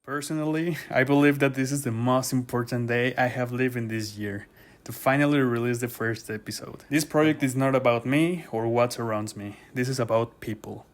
Personally, I believe that this is the most important day I have lived in this year, to finally release the first episode. This project is not about me or what surrounds me. This is about people.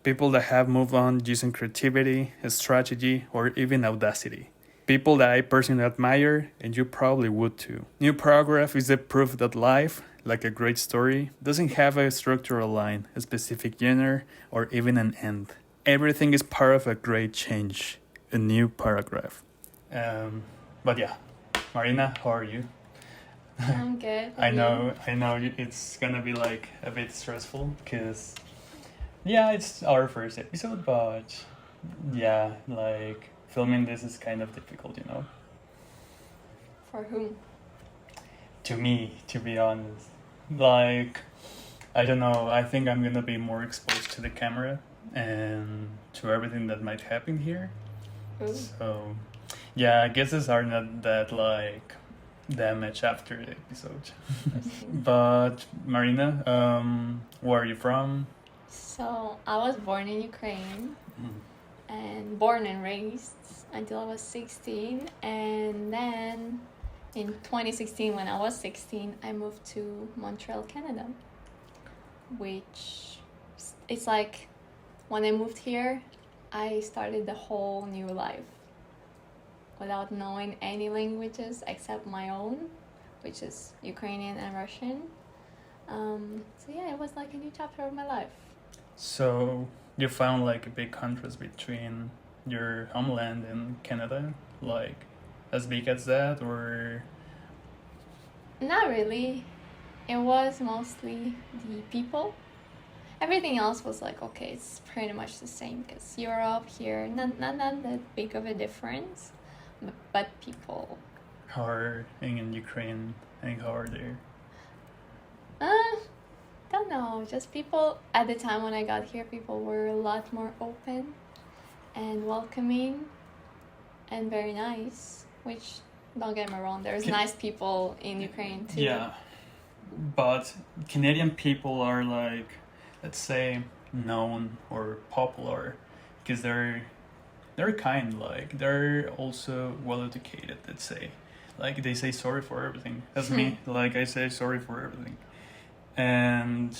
People that have moved on using creativity, strategy, or even audacity. People that I personally admire, and you probably would too. New Paragraph is the proof that life, like a great story, doesn't have a structural line, a specific genre, or even an end. Everything is part of a great change, a new paragraph. But yeah, Maryna, how are you? I'm good. I know it's gonna be like a bit stressful because, yeah, it's our first episode, but yeah, like filming this is kind of difficult, you know? For whom? To me, to be honest. Like, I don't know, I think I'm gonna be more exposed to the camera and to everything that might happen here. Ooh. So, yeah, guesses are not that like damaged after the episode. But Maryna, where are you from? So I was born in Ukraine and born and raised until I was 16, and then in 2016 when I was 16 I moved to Montreal, Canada, which it's like when I moved here I started the whole new life without knowing any languages except my own, which is Ukrainian and Russian. So yeah, it was like a new chapter of my life. So you found like a big contrast between your homeland and Canada, like as big as that, or Not really. It was mostly the people. Everything else was like, okay, it's pretty much the same because Europe here, not that big of a difference, but people. how are in Ukraine and how are there? Don't know, just people at the time when I got here, people were a lot more open and welcoming and very nice, which, don't get me wrong, there's nice people in Ukraine too. Yeah, but Canadian people are like, let's say, known or popular because they're kind, like they're also well educated, let's say. Like they say sorry for everything. That's me. Like I say sorry for everything. And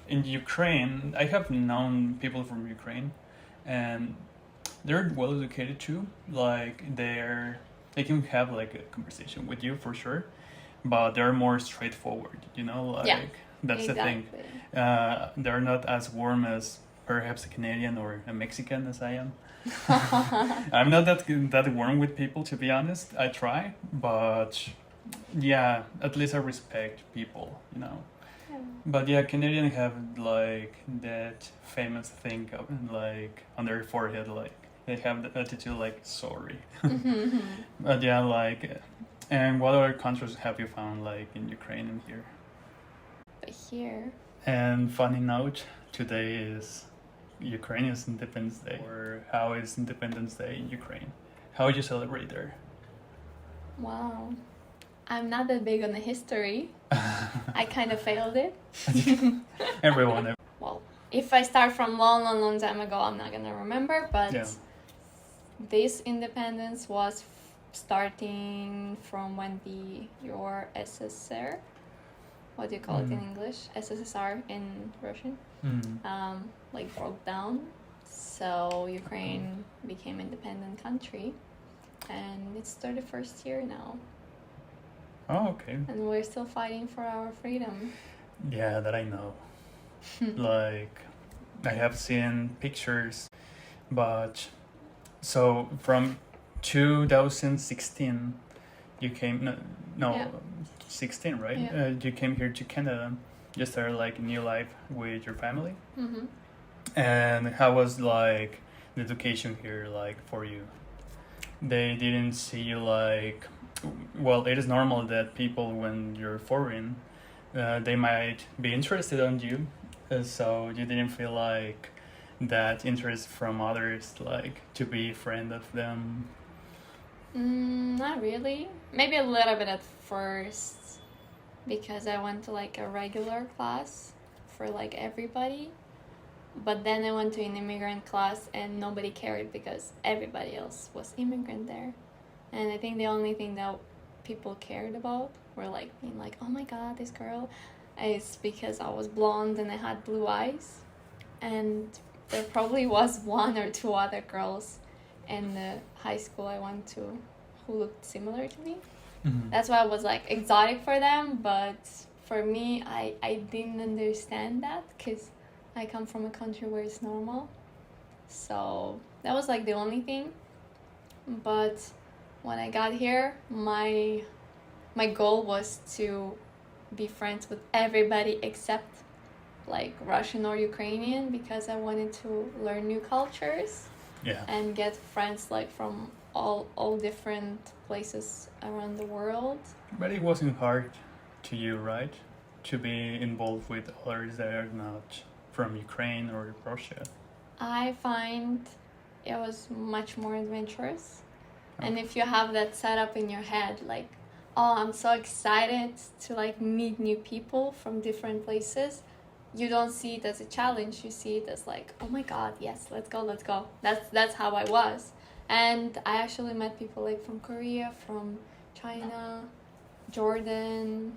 in Ukraine, I have known people from Ukraine and they're well educated too. Like they can have like a conversation with you for sure, but they're more straightforward, you know, like Yeah, that's exactly. the thing. They're not as warm as perhaps a Canadian or a Mexican as I am. I'm not that warm with people, to be honest. I try, but yeah, at least I respect people, you know. Yeah. But yeah, Canadians have like that famous thing of, like on their forehead, like they have the attitude like sorry. But yeah, like, and what other countries have you found like in Ukraine and here? But here, And funny note, today is Ukraine's Independence Day. Or how is Independence Day in Ukraine? How would you celebrate there? wow, I'm not that big on the history. I kind of failed it. Everyone. Well, if I start from long time ago, I'm not gonna remember, but Yeah. this independence was starting from when the URSSR, what do you call it in English? SSSR in Russian, like broke down. So Ukraine became independent country, and it's 31st year now, Oh, okay. and we're still fighting for our freedom. Yeah, that I know. Like, I have seen pictures, but so from 2016, you came, no, Yeah. 16, right? Yeah. You came here to Canada, you started like a new life with your family. And how was like the education here like for you? They didn't see you like, well, it is normal that people when you're foreign, they might be interested on you, so you didn't feel like that interest from others, like to be a friend of them. Not really. Maybe a little bit at first, because I went to like a regular class for like everybody, But then I went to an immigrant class and nobody cared because everybody else was immigrant there. And I think the only thing that people cared about were like being like, oh my god, this girl, is because I was blonde and I had blue eyes. And there probably was one or two other girls in the high school I went to who looked similar to me. That's why I was like exotic for them, but for me, I didn't understand that because I come from a country where it's normal. So that was like the only thing. But when I got here, my goal was to be friends with everybody except like Russian or Ukrainian because I wanted to learn new cultures. Yeah. And get friends like from all different places around the world. But it wasn't hard to you, right? To be involved with others that are not from Ukraine or Russia. I find it was much more adventurous. And if you have that set up in your head, like, oh, I'm so excited to like meet new people from different places, you don't see it as a challenge. You see it as like, oh my god, yes, let's go. That's how I was. And I actually met people like from Korea, from China, Jordan,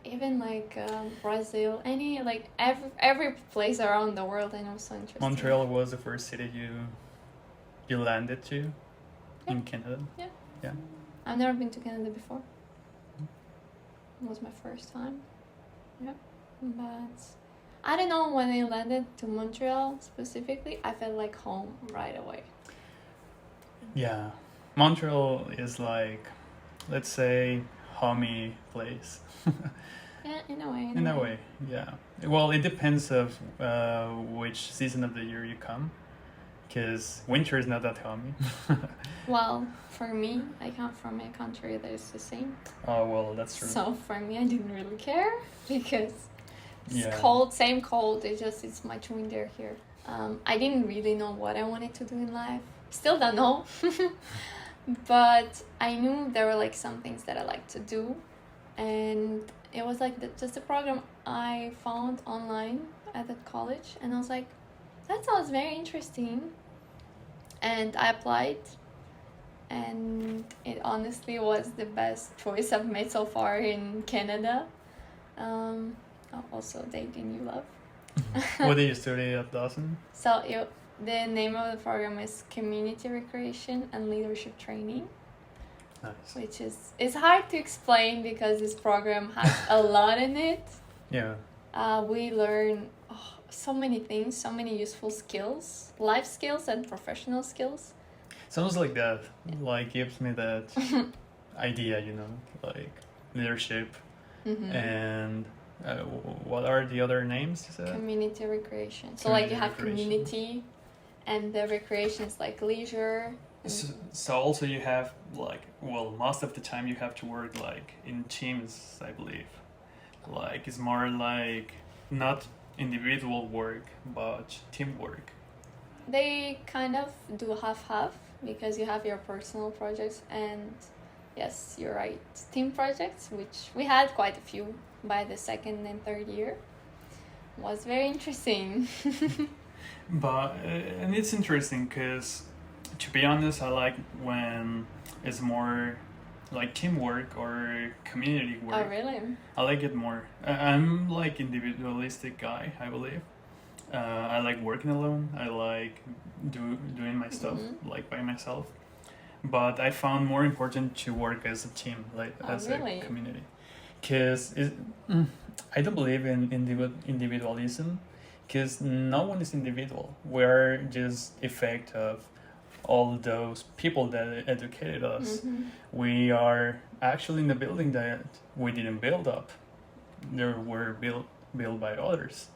even like Brazil, every place around the world. I know, so interesting. Montreal was the first city you landed to in Canada? Yeah. I've never been to Canada before. It was my first time. Yeah. But I don't know, when I landed to Montreal specifically, I felt like home right away. Yeah. Montreal is like, let's say, homey place. Yeah, in a way. In a way, yeah. Well, it depends of which season of the year you come, because winter is not that homey. Well, for me, I come from a country that is the same. Oh, well, that's true. So for me, I didn't really care because it's cold, it's much winter here. I didn't really know what I wanted to do in life. Still don't know. But I knew there were like some things that I liked to do. And it was like just a program I found online at that college. And I was like, that sounds very interesting. And I applied. And it honestly was the best choice I've made so far in Canada. Also dating you love. What did you study at Dawson? So the name of the program is Community Recreation and Leadership Training. Nice. Which it's hard to explain because this program has a lot in it. Yeah. We learn so many things, so many useful skills, life skills and professional skills. Sounds like that. Like, gives me that idea, like leadership. And what are the other names you said? Community recreation. So Community like you have recreation. community, and the recreation is like leisure. So also you have most of the time you have to work like in teams, I believe. Like, it's more like not individual work but teamwork. They kind of do half because you have your personal projects and yes, you're right, team projects, which we had quite a few by the second and third year. Was very interesting. But and it's interesting because, to be honest, I like when it's more like teamwork or community work. Oh, really? I like it more. I'm like individualistic guy, I believe. I like working alone. I like doing my stuff like by myself. But I found more important to work as a team, like as really? a community. Because I don't believe in individualism, because no one is individual. We're just effect of all those people that educated us. We are actually in the building that we didn't build up. They were built by others.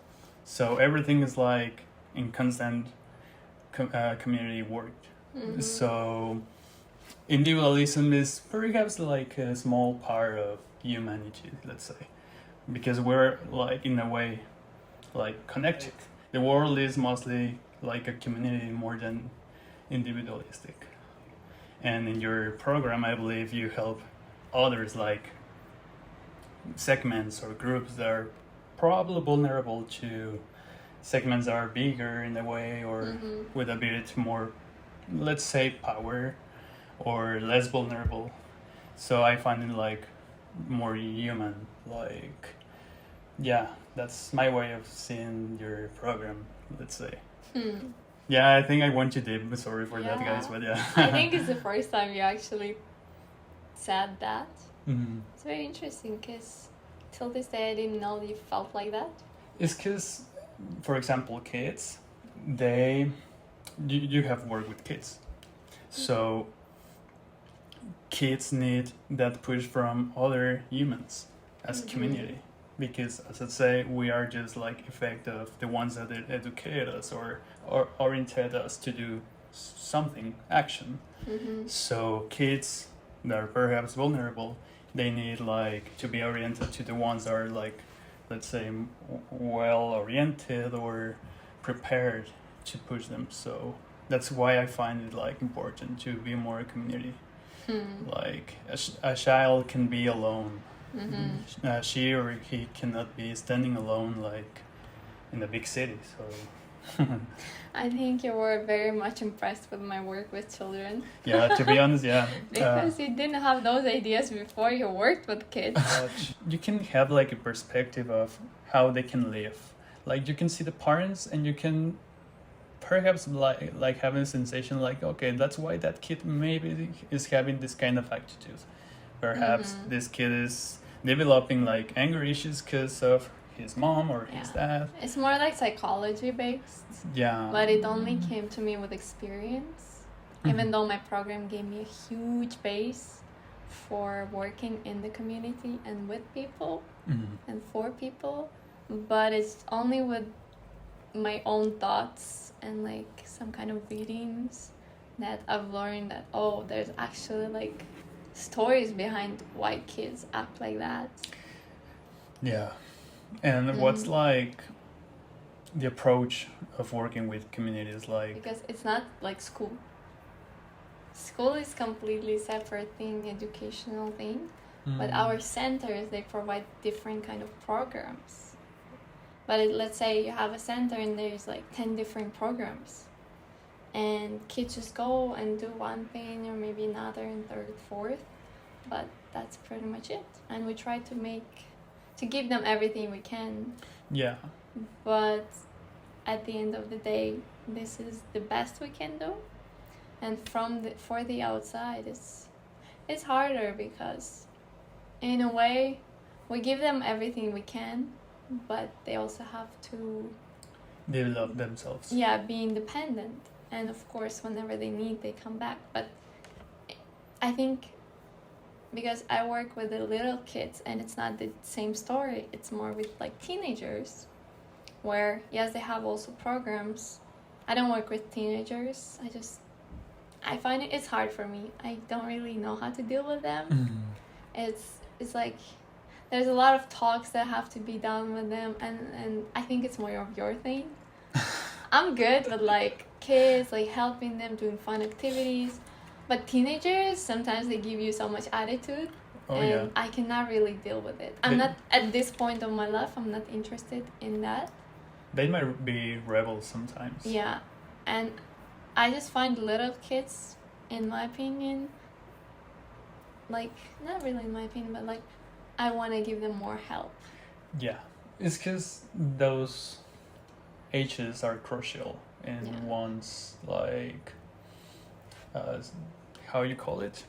So everything is like in constant community work. So individualism is perhaps like a small part of humanity, let's say, because we're like in a way like connected. The world is mostly like a community more than individualistic. And in your program, I believe you help others, like segments or groups that are probably vulnerable to segments are bigger in a way, or with a bit more, let's say, power, or less vulnerable. So I find it like more human. Like, yeah, that's my way of seeing your program, let's say. Yeah, I think I went too deep. Sorry for that, guys, but yeah. I think it's the first time you actually said that. Mm-hmm. It's very interesting because till this day I didn't know you felt like that. It's because, for example, kids, you have worked with kids. So kids need that push from other humans as a community. Because, as I say, we are just like effect of the ones that educate us or orientate us to do something, action. So kids that are perhaps vulnerable, they need like to be oriented to the ones that are like, let's say, well oriented or prepared to push them. So that's why I find it like important to be more a community. Like a child can be alone. She or he cannot be standing alone like in a big city. So I think you were very much impressed with my work with children. Yeah, to be honest, yeah. Because you didn't have those ideas before you worked with kids. You can have like a perspective of how they can live. Like you can see the parents and you can perhaps like having a sensation like, okay, that's why that kid maybe is having this kind of attitude. Perhaps this kid is developing like anger issues because of his mom or his dad. It's more like psychology based. Yeah. But it only came to me with experience. Even though my program gave me a huge base for working in the community and with people and for people. But it's only with my own thoughts and like some kind of readings that I've learned that, oh, there's actually like stories behind why kids act like that. Yeah. And what's like the approach of working with communities like? Because it's not like school. School is completely separate thing, educational thing. But our centers, they provide different kind of programs. But let's say you have a center and there's like 10 different programs. And kids just go and do one thing or maybe another and third, fourth. But that's pretty much it. And we try to give them everything we can. Yeah. But at the end of the day, this is the best we can do. And for the outside, it's harder because in a way, we give them everything we can, but they also have to develop themselves. Yeah, be independent. And of course, whenever they need, they come back. But I think because I work with the little kids and it's not the same story, it's more with like teenagers where, yes, they have also programs. I don't work with teenagers. I find it's hard for me. I don't really know how to deal with them. It's like there's a lot of talks that have to be done with them, and I think it's more of your thing. I'm good with like kids, like helping them doing fun activities, but teenagers sometimes they give you so much attitude, and I cannot really deal with it. I'm not at this point of my life. I'm not interested in that. They might be rebels sometimes. Yeah, and I just find little kids, in my opinion, like, not really in my opinion, but like, I want to give them more help. Yeah, it's because those ages are crucial in one's, like, how you call it?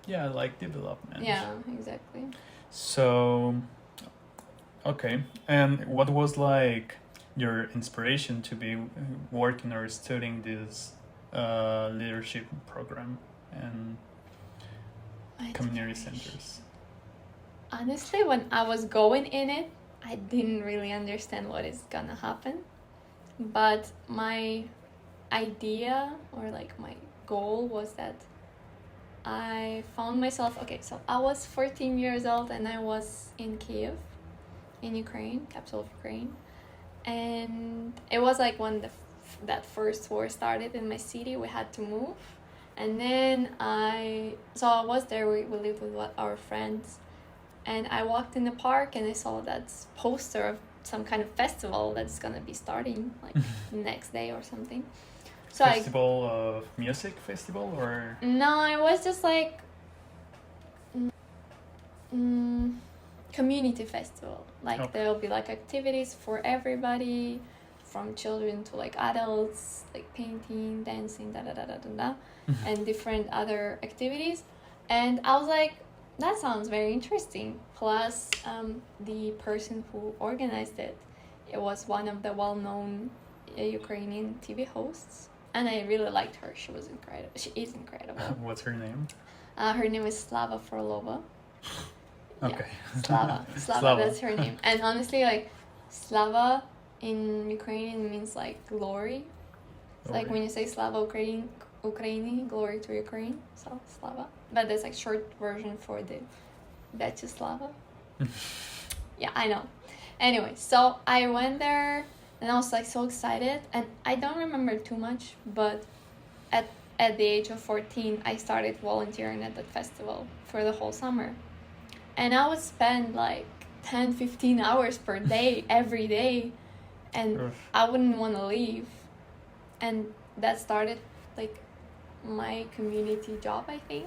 Yeah, like development. Yeah, exactly. So, okay, and what was like your inspiration to be working or studying this leadership program and community centers? Honestly, when I was going in it, I didn't really understand what is gonna happen. But my idea or like my goal was that I found myself, okay, so I was 14 years old and I was in Kiev, in Ukraine, capital of Ukraine. And it was like when that first war started in my city, we had to move. And then I was there, we lived with our friends. And I walked in the park and I saw that poster of some kind of festival that's gonna be starting like next day or something. So Festival of music festival or no, it was just like community festival. Like Okay. there'll be like activities for everybody, from children to like adults, like painting, dancing, da da da da da da, and different other activities. And I was like, that sounds very interesting. Plus, the person who organized it, it was one of the well-known Ukrainian TV hosts, and I really liked her. She was incredible. She is incredible. What's her name? Her name is Slava Frolova. Okay. Slava. Slava. That's her name. And honestly, like, Slava in Ukrainian means like glory. It's like Okay. when you say Slava Ukraini, glory to Ukraine. So Slava. But there's like short version for the Vyacheslava. Yeah, I know. Anyway, so I went there and I was like so excited, and I don't remember too much, but at the age of 14 I started volunteering at that festival for the whole summer. And I would spend like 10-15 hours per day every day, and Oof. I wouldn't want to leave. And that started like my community job, I think.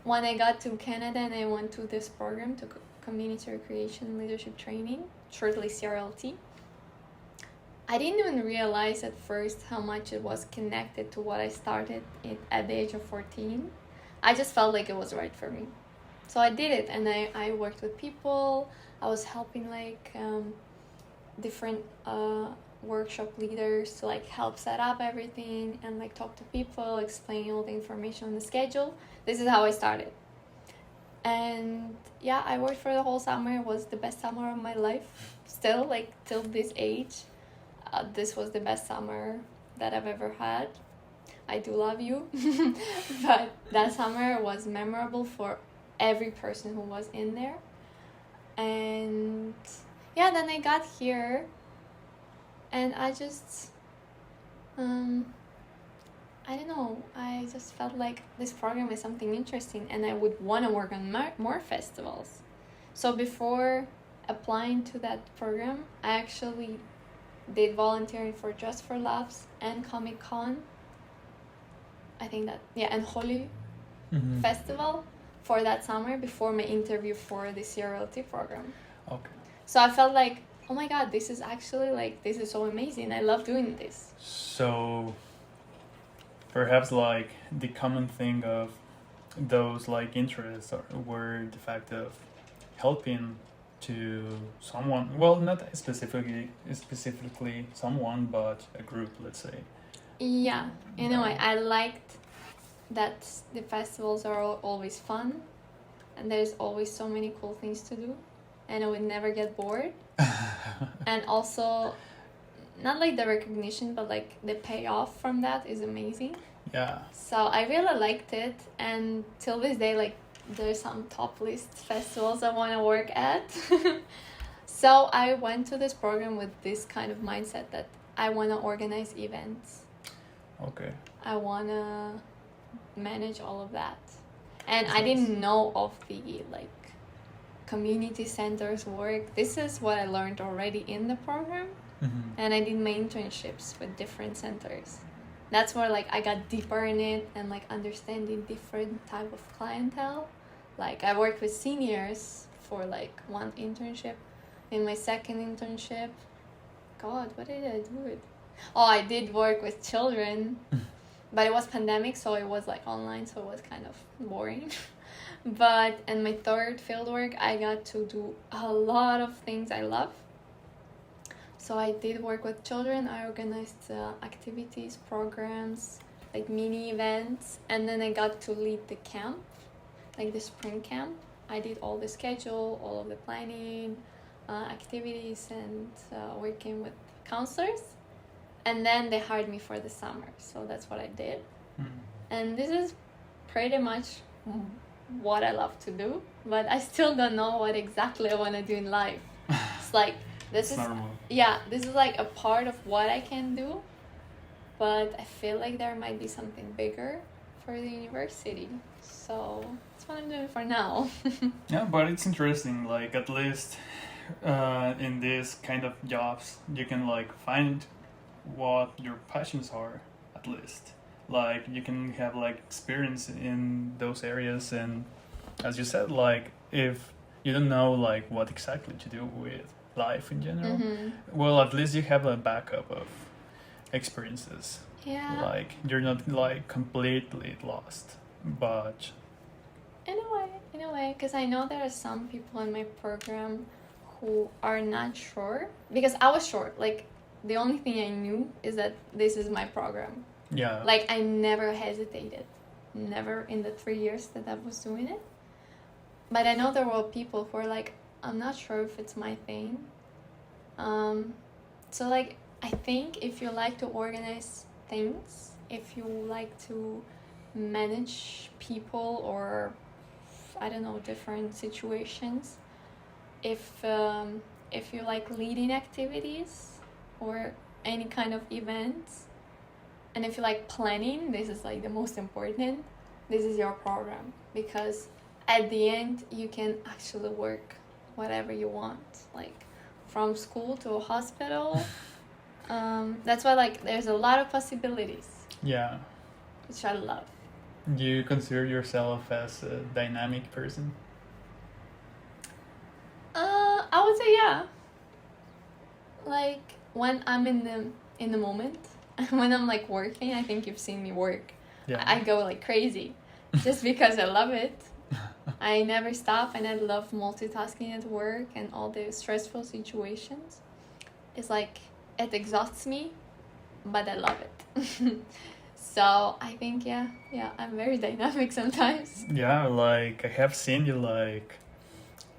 When I got to Canada and I went to this program, to Community Recreation Leadership Training, shortly CRLT, I didn't even realize at first how much it was connected to what I started at the age of 14. I just felt like it was right for me. So I did it, and I worked with people. I was helping like different workshop leaders to like help set up everything and like talk to people, explain all the information on the schedule. This is how I started. And yeah, I worked for the whole summer. It was the best summer of my life. Still, like till this age, this was the best summer that I've ever had. I do love you. But that summer was memorable for every person who was in there. And yeah, then I got here and I just I don't know, I just felt like this program is something interesting and I would want to work on more festivals. So before applying to that program, I actually did volunteering for Just for Laughs and Comic Con. I think that, yeah, and Holy Festival for that summer before my interview for the CRLT program. Okay. So I felt like, oh my god, this is actually like, this is so amazing. I love doing this. So perhaps like the common thing of those like interests were the fact of helping to someone, well, not specifically someone, but a group, let's say. Yeah, in a way, I liked that the festivals are always fun and there's always so many cool things to do and I would never get bored. And also, not like the recognition, but like the payoff from that is amazing. Yeah. So I really liked it, and till this day, like there's some top list festivals I want to work at. So I went to this program with this kind of mindset that I want to organize events. Okay. I want to manage all of that. And I didn't know of the like community centers work. This is what I learned already in the program. And I did my internships with different centers. That's where like I got deeper in it and like understanding different type of clientele. Like I worked with seniors for like one internship. In my second internship, God, what did I do with? Oh, I did work with children, but it was pandemic, so it was like online, so it was kind of boring. But in my third fieldwork, I got to do a lot of things I love. So I did work with children. I organized activities, programs, like mini events, and then I got to lead the camp, like the spring camp. I did all the schedule, all of the planning, activities, and working with counselors. And then they hired me for the summer, so that's what I did. And this is pretty much what I love to do, but I still don't know what exactly I want to do in life. It's like, this is normal. Yeah, this is like a part of what I can do, but I feel like there might be something bigger for the university. So that's what I'm doing for now. Yeah, but it's interesting. Like at least in this kind of jobs you can like find what your passions are, at least. Like you can have like experience in those areas, and as you said, like if you don't know like what exactly to do with life in general, well, at least you have a backup of experiences. Yeah. Like you're not like completely lost, but In a way, because I know there are some people in my program who are not sure. Because I was sure. Like, the only thing I knew is that this is my program. yeah, Like, I never hesitated. Never in the 3 years that I was doing it. But I know there were people who are like, I'm not sure if it's my thing. So, like, I think if you like to organize things, if you like to manage people or I don't know, different situations, if you like leading activities or any kind of events, and if you like planning, this is like the most important. This is your program, because at the end you can actually work whatever you want, like from school to a hospital. That's why like there's a lot of possibilities, yeah. which I love. Do you consider yourself as a dynamic person? I would say yeah. Like when I'm in the moment, when I'm like working, I think you've seen me work. Yeah. I go like crazy, just because I love it. I never stop, and I love multitasking at work and all the stressful situations. It's like it exhausts me, but I love it. So I think yeah, I'm very dynamic sometimes. Yeah, like I have seen you like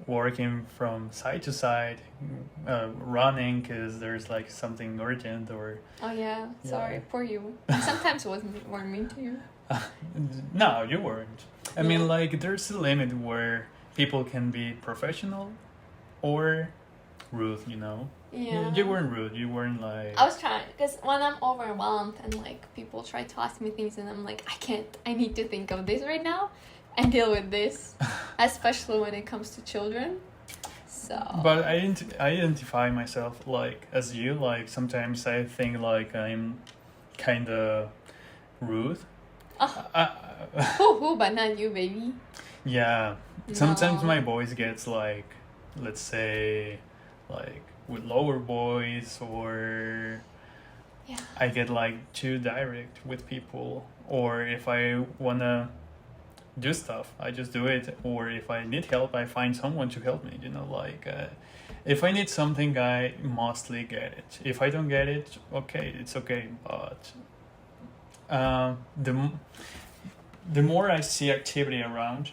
working from side to side, running because there's like something urgent or. Oh yeah, sorry, poor you. Sometimes weren't mean to you. No, you weren't. I Yeah. mean, like there's a limit where people can be professional or rude. You know. Yeah. You weren't rude. You weren't like. I was trying, because when I'm overwhelmed and like people try to ask me things and I'm like, I can't, I need to think of this right now and deal with this, especially when it comes to children. So. But I identify myself like as you. Like sometimes I think like I'm kind of rude. Oh. Who, but not you, baby. Yeah. Sometimes No. my voice gets like, let's say, like with lower voice, or Yeah. I get like too direct with people, or if I wanna do stuff, I just do it, or if I need help, I find someone to help me. You know, like if I need something, I mostly get it. If I don't get it, okay, it's okay. But the more I see activity around,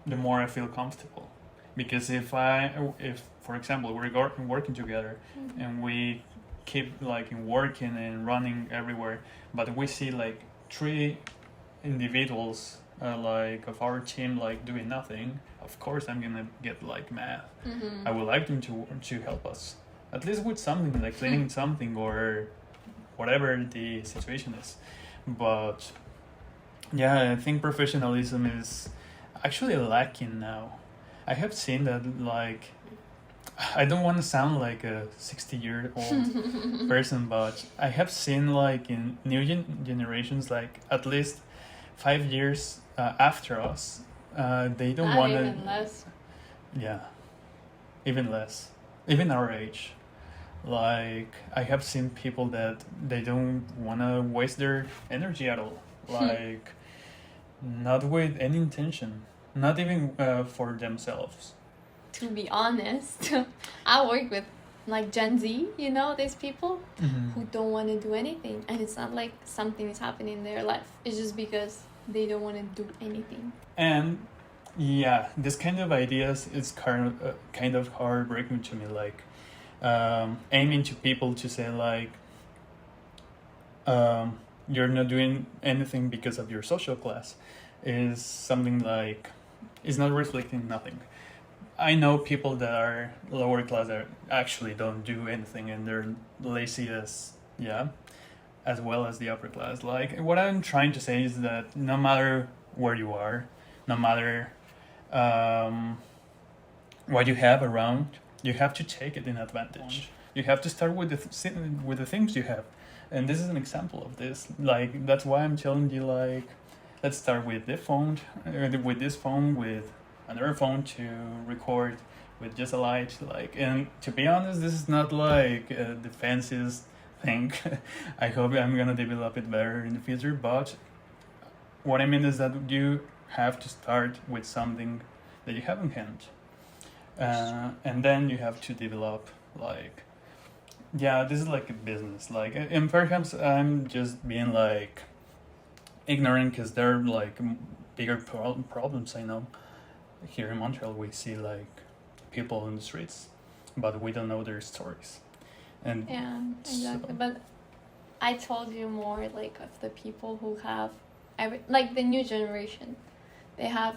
the more I feel comfortable. Because if for example we're working together and we keep like working and running everywhere, but we see like 3 individuals like of our team like doing nothing, of course I'm gonna get like mad. I would like them to help us, at least with something like cleaning something or whatever the situation is. But yeah, I think professionalism is actually lacking now. I have seen that, like, I don't want to sound like a 60-year-old person, but I have seen like in new generations, like at least 5 years after us, they don't Not want to. even less. Yeah, even less, even our age. Like I have seen people that they don't want to waste their energy at all. Like not with any intention, not even for themselves. To be honest, I work with like Gen Z, you know, these people who don't want to do anything, and it's not like something is happening in their life. It's just because they don't want to do anything. And yeah, this kind of ideas is kind of heartbreaking to me. Like aiming to people to say like you're not doing anything because of your social class is something like is not reflecting nothing. I know people that are lower class that actually don't do anything and they're lazy as well as the upper class. Like what I'm trying to say is that no matter where you are, no matter what you have around you have to take it in advantage. You have to start with with the things you have, and this is an example of this. Like that's why I'm telling you, like, let's start with the phone, with this phone, with another phone to record with just a light. Like, and to be honest, this is not like the fanciest thing. I hope I'm gonna develop it better in the future, but what I mean is that you have to start with something that you have in hand, and then you have to develop, like, yeah, this is like a business, like, and perhaps I'm just being like ignorant because there are like bigger problems. I know here in Montreal we see like people in the streets, but we don't know their stories. And Yeah, exactly. so, But I told you more like of the people who have like the new generation. They have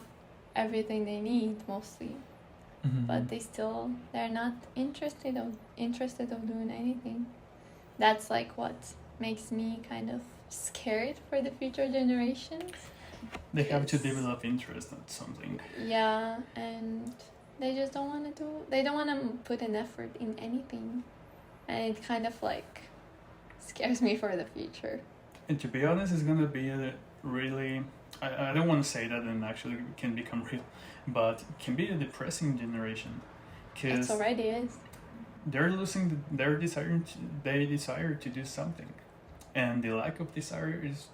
everything they need mostly, but they're not interested of doing anything. That's like what makes me kind of scared for the future generations. they have to Yes. develop interest in something. Yeah, and they just don't want to do. They don't want to put an effort in anything, and it kind of like scares me for the future. And to be honest, it's gonna be a really, I don't want to say that and actually can become real, but it can be a depressing generation It because already is. they're losing their desire. They desire to do something, and the lack of desire is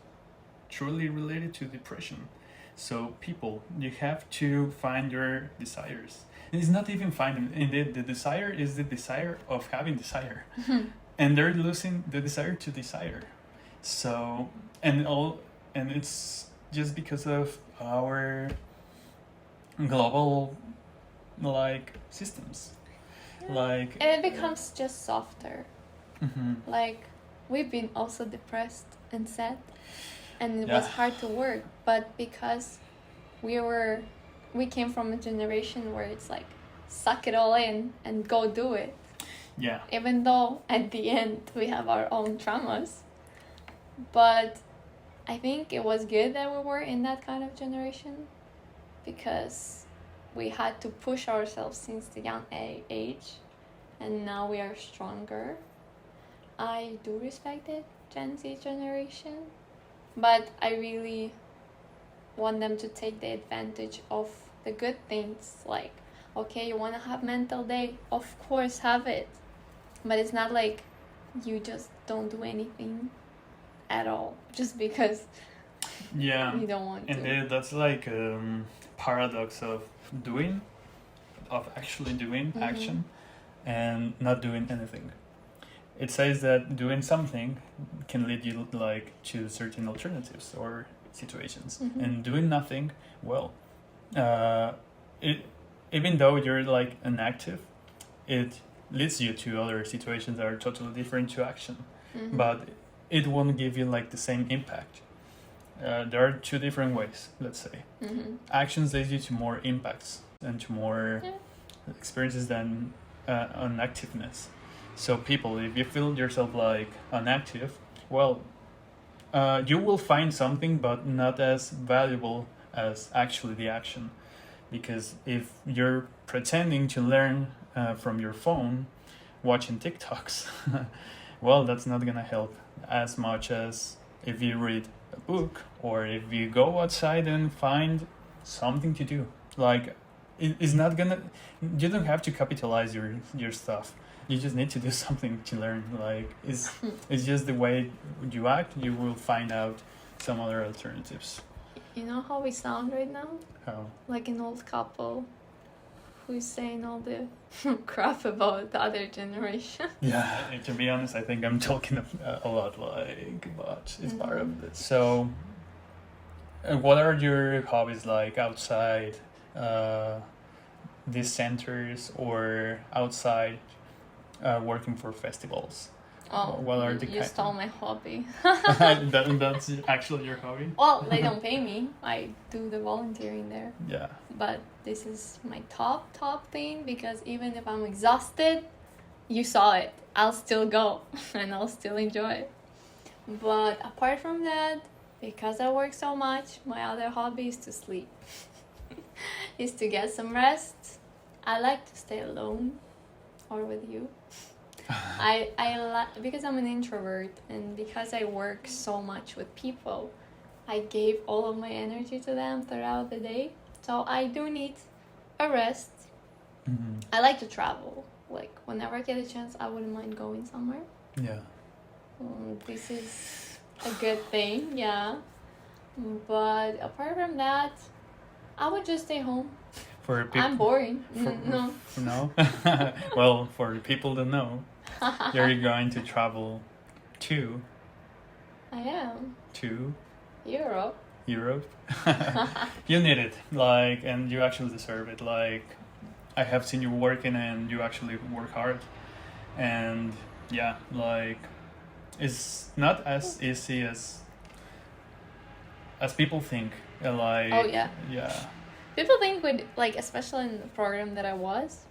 truly related to depression. So people, you have to find your desires. And it's not even finding. Indeed, the desire is the desire of having desire, and they're losing the desire to desire. So and it's just because of our global like systems, like And it becomes just softer. mhm. Like we've been also depressed and sad, and it was Yeah. hard to work. But because we came from a generation where it's like suck it all in and go do it. Yeah. Even though at the end we have our own traumas, but I think it was good that we were in that kind of generation because we had to push ourselves since the young age, and now we are stronger. I do respect the Gen Z generation, but I really want them to take the advantage of the good things. Like, okay, you want to have mental day, of course have it, but it's not like you just don't do anything at all just because Yeah. you don't want to. And that's like paradox of doing, of actually doing Mhm. action, and not doing anything. It says that doing something can lead you like to certain alternatives or situations, Mhm. and doing nothing, well, it even though you're like inactive, it leads you to other situations that are totally different to action, Mhm. but it won't give you like the same impact. There are two different ways, let's say. Mhm. Actions lead you to more impacts and to more Yeah. experiences than unactiveness. So people, if you feel yourself like unactive, well, you will find something, but not as valuable as actually the action. Because if you're pretending to learn from your phone, watching TikToks, well, that's not gonna help as much as if you read a book or if you go outside and find something to do. Like, it's not gonna. You don't have to capitalize your stuff. You just need to do something to learn. Like, it's just the way you act. You will find out some other alternatives. You know how we sound right now? How? Like an old couple who's saying all the crap about the other generation. Yeah. To be honest, I think I'm talking a lot. Like, but it's part of it. So, what are your hobbies like outside these centers or outside working for festivals? Oh, What are the you stole my hobby. That's actually your hobby? Well, they don't pay me. I do the volunteering there. Yeah. But this is my top thing because even if I'm exhausted, you saw it. I'll still go and I'll still enjoy it. But apart from that, because I work so much, my other hobby is to sleep. Is to get some rest. I like to stay alone hard with you. Because I'm an introvert and because I work so much with people, I gave all of my energy to them throughout the day. So I do need a rest. Mm-hmm. I like to travel. Like whenever I get a chance, I wouldn't mind going somewhere. Yeah. This is a good thing, yeah. But apart from that, I would just stay home. For people, I'm boring. no. No. Well, for the people that know, you're going to travel to I am. Europe. Europe. You need it, like, and you actually deserve it. Like, I have seen you working, and you actually work hard, and yeah, like, it's not as easy as people think. Like, Oh yeah. Yeah. People think like, especially in the program that I was,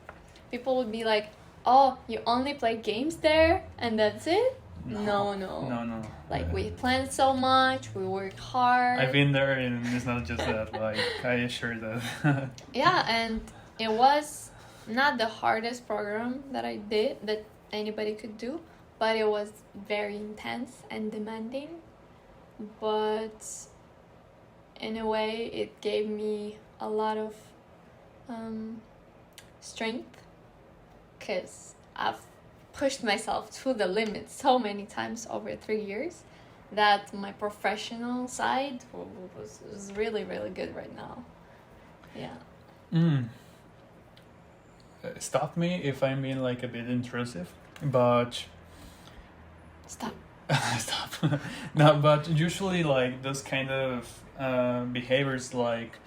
people would be like, "Oh, you only play games there, and that's it." No. No. Like we plan so much, we work hard. I've been there, and it's not just that. Like, I assure that. Yeah, and it was not the hardest program that I did that anybody could do, but it was very intense and demanding. But in a way, it gave me a lot of strength, because I've pushed myself to the limit so many times over 3 years that my professional side was really, really good right now. Yeah. Stop me if I'm being like a bit intrusive, but Stop. stop. No, but usually like those kind of behaviors, like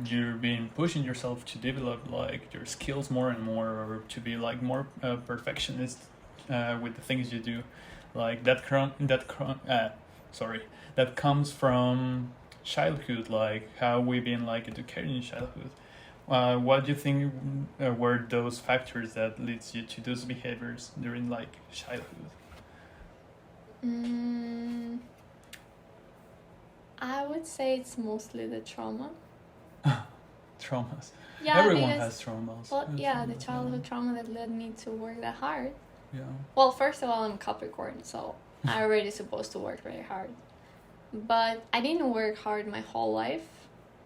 you're being pushing yourself to develop like your skills more and more, or to be like more perfectionist with the things you do, like that comes from childhood, like how we've been like educated in childhood. What do you think were those factors that leads you to those behaviors during like childhood? I would say it's mostly the trauma. Traumas. Yeah, Everyone because, has traumas. well, yeah, the childhood trauma that led me to work that hard. Yeah. Well, first of all, I'm Capricorn, so I'm already supposed to work very hard. But I didn't work hard my whole life,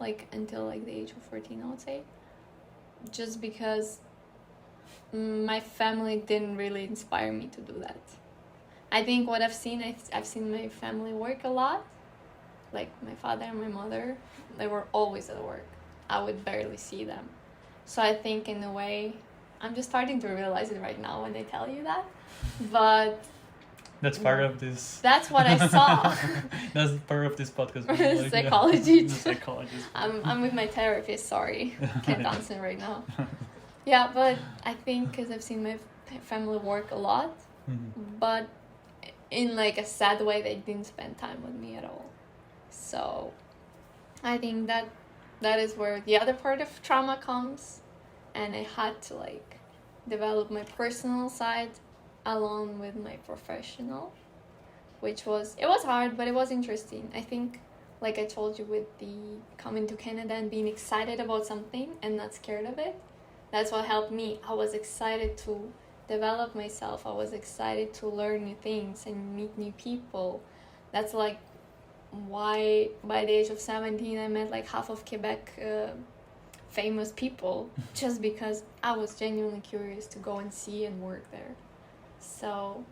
like until like the age of 14, I would say. Just because my family didn't really inspire me to do that. I think what I've seen my family work a lot. Like my father and my mother, they were always at work. I would barely see them. So I think in a way, I'm just starting to realize it right now when they tell you that. But that's part of this. That's what I saw. That's part of this podcast. Like, psychology. The psychologist. I'm with my therapist. Sorry, can't answer right now. Yeah, but I think because I've seen my family work a lot, but in like a sad way, they didn't spend time with me at all. So I think that is where the other part of trauma comes, and I had to like develop my personal side along with my professional, it was hard, but it was interesting. I think, like I told you, with the coming to Canada and being excited about something and not scared of it, that's what helped me. I was excited to develop myself. I was excited to learn new things and meet new people. That's like why by the age of 17 I met like half of Quebec famous people, just because I was genuinely curious to go and see and work there. So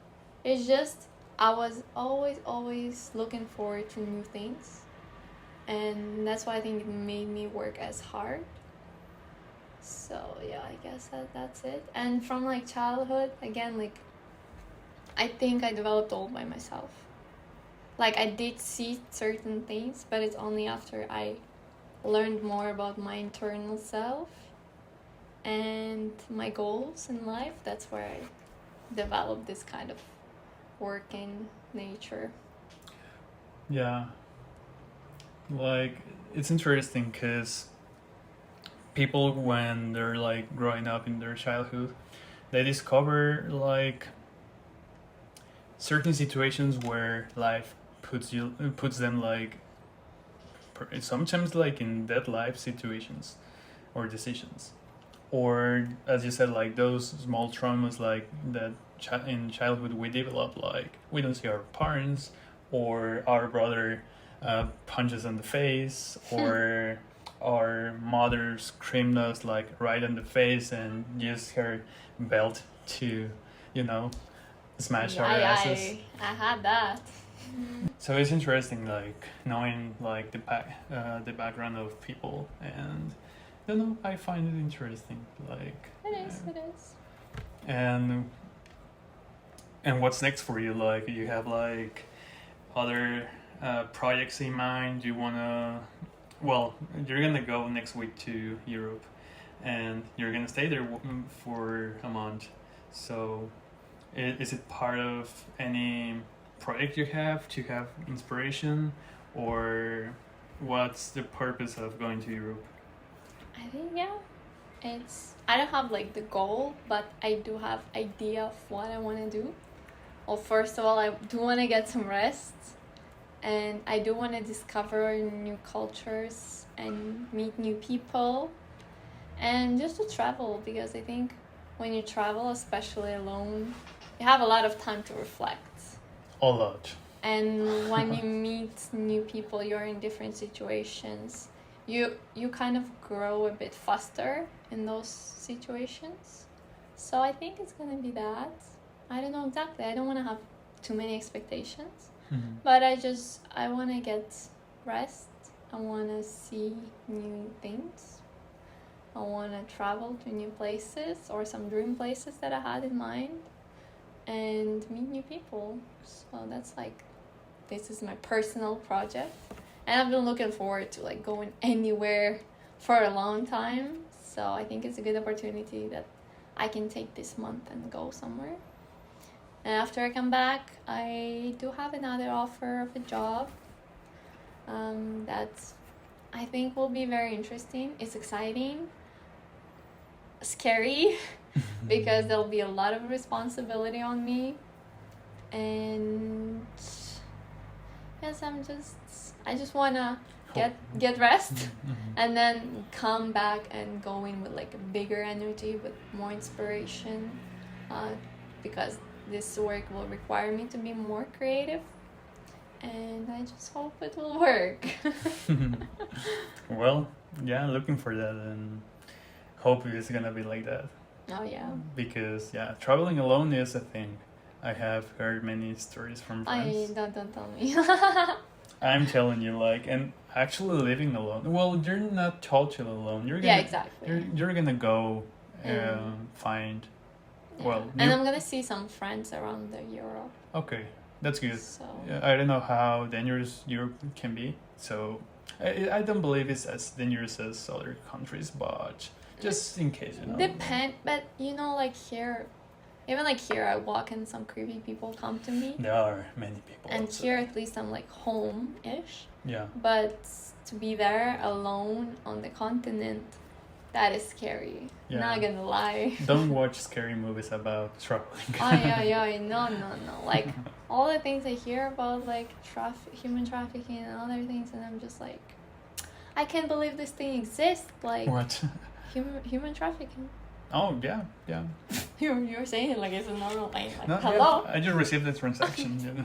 it's just, I was always looking forward to new things, and that's why I think it made me work as hard. So yeah, I guess that's it. And from like childhood, again, like I think I developed all by myself. Like I did see certain things, but it's only after I learned more about my internal self and my goals in life, that's where I developed this kind of working nature. Yeah, like it's interesting because people, when they're like growing up in their childhood, they discover like certain situations where life puts them like sometimes like in dead life situations or decisions, or as you said, like those small traumas like that in childhood we develop, like we don't see our parents, or our brother punches in the face, or our mother screamed us like right in the face and used her belt to, smash our asses. I had that. So it's interesting, like knowing like the background of people, and I don't know, I find it interesting. Like It is. and what's next for you? Like you have like other projects in mind? You wanna? Well, you're gonna go next week to Europe, and you're gonna stay there for a month. So, is it part of any project you have to have inspiration, or what's the purpose of going to Europe? I think I don't have like the goal, but I do have idea of what I want to do. Well, first of all, I do want to get some rest, and I do want to discover new cultures and meet new people, and just to travel, because I think when you travel, especially alone, you have a lot of time to reflect. A lot. And when you meet new people, you're in different situations. You kind of grow a bit faster in those situations. So I think it's gonna be that. I don't know exactly. I don't want to have too many expectations. Mm-hmm. But I want to get rest. I want to see new things. I want to travel to new places or some dream places that I had in mind, and meet new people. So that's like, this is my personal project. And I've been looking forward to like going anywhere for a long time. So I think it's a good opportunity that I can take this month and go somewhere. And after I come back, I do have another offer of a job that I think will be very interesting. It's exciting, scary, because there'll be a lot of responsibility on me. And yes, I just wanna get rest and then come back and go in with like a bigger energy, with more inspiration, because this work will require me to be more creative, and I just hope it will work. Well, yeah, looking for that, and hope it's gonna be like that. Oh yeah. Because traveling alone is a thing. I have heard many stories from friends. Don't tell me. I'm telling you, like, and actually living alone. Well, you're not totally alone. You're gonna, exactly. You're gonna go find. Yeah. Well, and I'm gonna see some friends around the Europe. Okay, that's good. So I don't know how dangerous Europe can be, so I don't believe it's as dangerous as other countries, but just in case, Depend, but like here, even like here, I walk and some creepy people come to me. There are many people. And outside. here, at least, I'm like home-ish. Yeah. But to be there alone on the continent, that is scary. Yeah. Not gonna lie. Don't watch scary movies about traveling. No. Like all the things I hear about like human trafficking and other things, and I'm just like, I can't believe this thing exists. Like What? Human trafficking. Oh yeah. You're saying it like it's a normal thing. Like No, hello. yeah, I just received the transaction.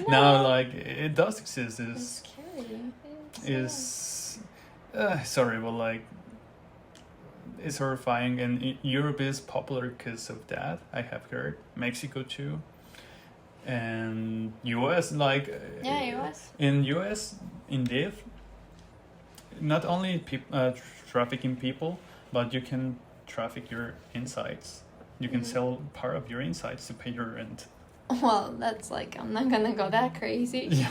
No. Like it does exist. It's scary. Is sorry, but like it's horrifying, and Europe is popular because of that. I have heard Mexico too, and US US. In US, indeed, not only trafficking people, but you can traffic your insides. You can sell part of your insides to pay your rent. Well, that's like, I'm not gonna go that crazy. Yeah.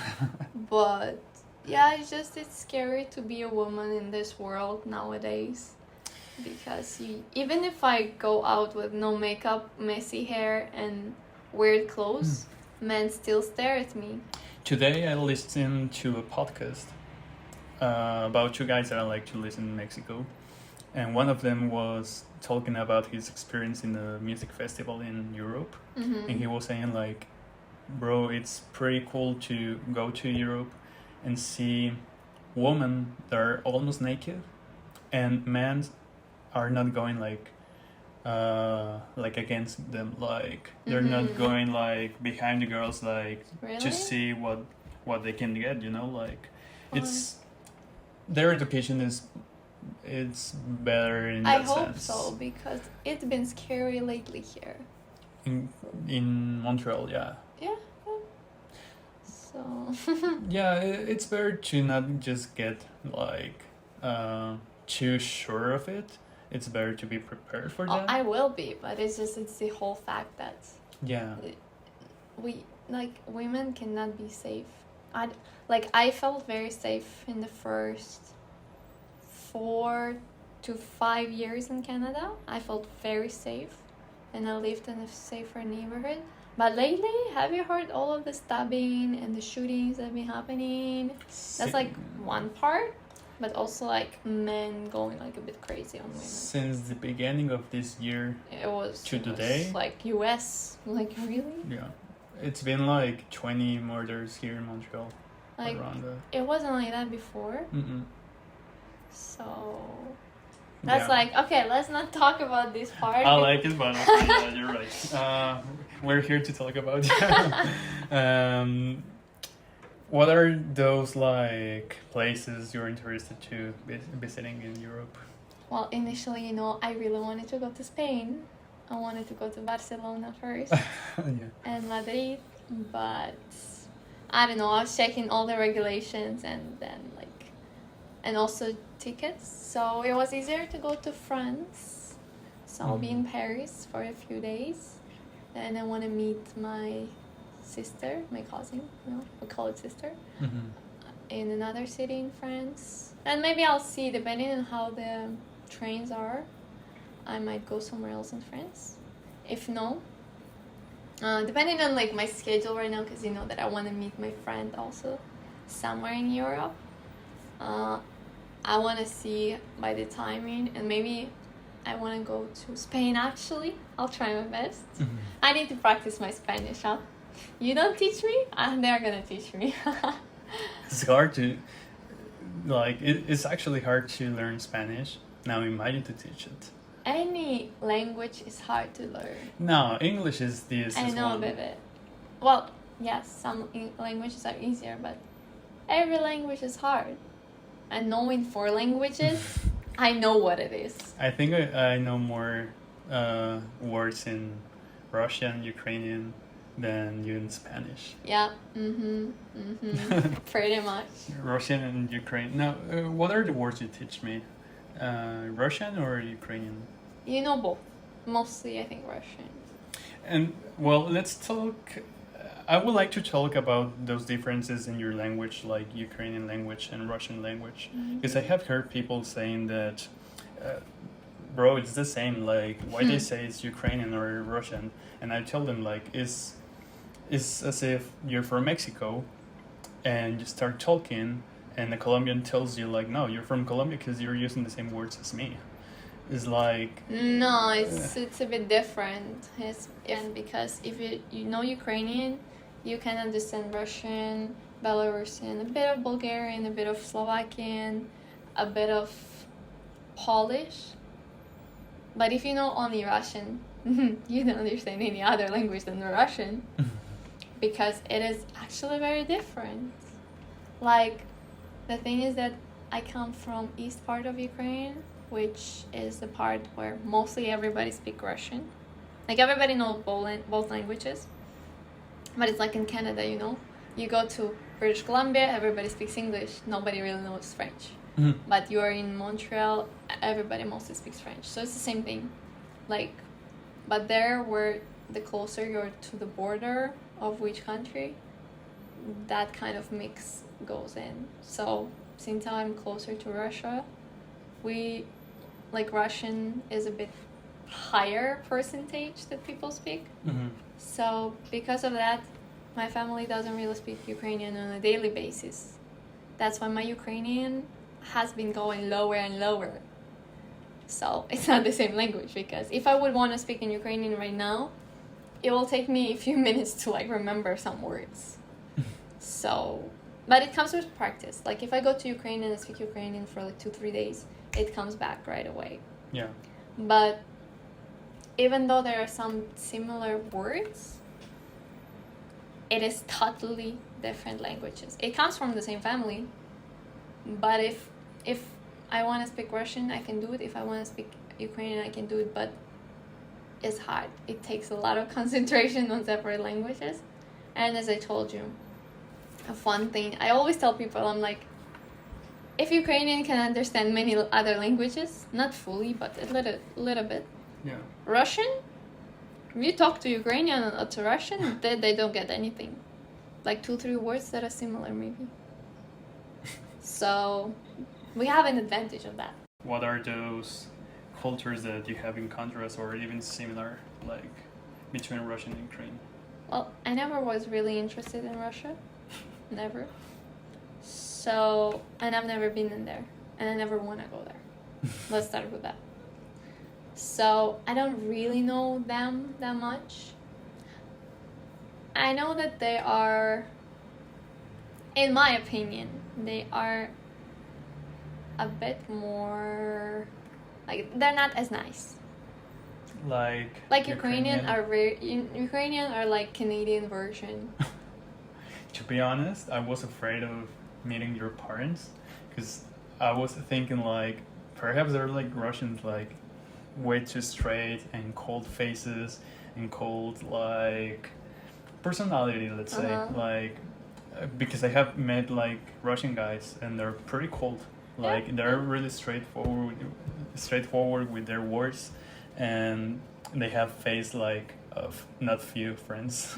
But yeah, it's scary to be a woman in this world nowadays. Because even if I go out with no makeup, messy hair, and weird clothes, men still stare at me. Today I listened to a podcast about two guys that I like to listen in Mexico. And one of them was talking about his experience in a music festival in Europe. Mm-hmm. And he was saying like, bro, it's pretty cool to go to Europe and see women that are almost naked and men are not going like against them, like they're not Mhm. going like behind the girls, like Really? to see what they can get, you know, like Why? it's their education is it's better in I that hope sense. so, because it's been scary lately here. In Montreal, yeah. Yeah. So Yeah, it's better to not just get like too sure of it. It's better to be prepared for that. I will be, but it's the whole fact that Yeah. we, like, women cannot be safe. I felt very safe in the first 4 to 5 years in Canada. I felt very safe, and I lived in a safer neighborhood. But lately, have you heard all of the stabbing and the shootings that have been happening? That's like one part, but also like men going like a bit crazy on women. Since the beginning of this year It was to today, like US, like really? yeah, it's been like 20 murders here in Montreal. Like around that. it wasn't like that before. Mm-mm. So that's Yeah. like, okay, let's not talk about this part. I like it, but okay, yeah, you're right. We're here to talk about what are those like places you're interested to visiting in Europe? Well, initially, I really wanted to go to Spain. I wanted to go to Barcelona first Yeah. and Madrid, but I don't know, I was checking all the regulations and then and also tickets. So it was easier to go to France. So I'll be in Paris for a few days. And I want to meet my sister, my cousin, we call it sister, Mm-hmm. in another city in France. And maybe I'll see, depending on how the trains are, I might go somewhere else in France. If no, depending on like my schedule right now, because that I want to meet my friend also somewhere in Europe. I want to see by the timing, and maybe I want to go to Spain actually. I'll try my best. Mm-hmm. I need to practice my Spanish, huh? You don't teach me? They're gonna teach me. It's hard to it's actually hard to learn Spanish. Now imagine to teach it. Any language is hard to learn. No, English is the easiest I know one. baby. Well, yes, some languages are easier, but every language is hard. And knowing 4 languages, I know what it is. I think I know more words in Russian, Ukrainian than you in Spanish. Yeah, pretty much. Russian and Ukrainian. Now, what are the words you teach me? Russian or Ukrainian? Both. Mostly, I think, Russian. And, well, let's talk... I would like to talk about those differences in your language, like Ukrainian language and Russian language. Because I have heard people saying that, bro, it's the same. Like, why they say it's Ukrainian or Russian? And I tell them, like, it's as if you're from Mexico and you start talking and the Colombian tells you, like, no, you're from Colombia because you're using the same words as me. It's like... No, it's a bit different. Because if you know Ukrainian, you can understand Russian, Belarusian, a bit of Bulgarian, a bit of Slovakian, a bit of Polish. But if you know only Russian, you don't understand any other language than the Russian. Because it is actually very different. Like, the thing is that I come from east part of Ukraine, which is the part where mostly everybody speaks Russian. Like, everybody knows both languages. But it's like in Canada, You go to British Columbia, everybody speaks English. Nobody really knows French. Mhm. But you are in Montreal, everybody mostly speaks French. So it's the same thing. Like, but there, where the closer you're to the border of which country, that kind of mix goes in. So since I'm closer to Russia, Russian is a bit higher percentage that people speak. Mm-hmm. So because of that, my family doesn't really speak Ukrainian on a daily basis. That's why my Ukrainian has been going lower and lower. So it's not the same language, because if I would want to speak in Ukrainian right now, it will take me a few minutes to remember some words. So, but it comes with practice. Like, if I go to Ukraine and I speak Ukrainian for 2-3 days, it comes back right away. Yeah. But even though there are some similar words, it is totally different languages. It comes from the same family, but if I want to speak Russian, I can do it. If I want to speak Ukrainian, I can do it, but it's hard. It takes a lot of concentration on separate languages. And as I told you, a fun thing, I always tell people, I'm like, if Ukrainian can understand many other languages, not fully, but a little bit. Yeah. Russian, if you talk to Ukrainian or to Russian, they don't get anything. Like 2-3 words that are similar, maybe. So we have an advantage of that. What are those cultures that you have in contrast or even similar, like between Russia and Ukraine? Well, I never was really interested in Russia. Never. So, and I've never been in there. And I never want to go there. Let's start with that. So, I don't really know them that much. I know that they are, in my opinion, they are a bit more, like, they're not as nice. Like Ukrainian are like Canadian version. To be honest, I was afraid of meeting your parents because I was thinking like perhaps they're like Russians, like way too straight and cold faces and cold like personality, let's say. Like because I have met like Russian guys and they're pretty cold. Like they're really straightforward with their words, and they have face like of not few friends.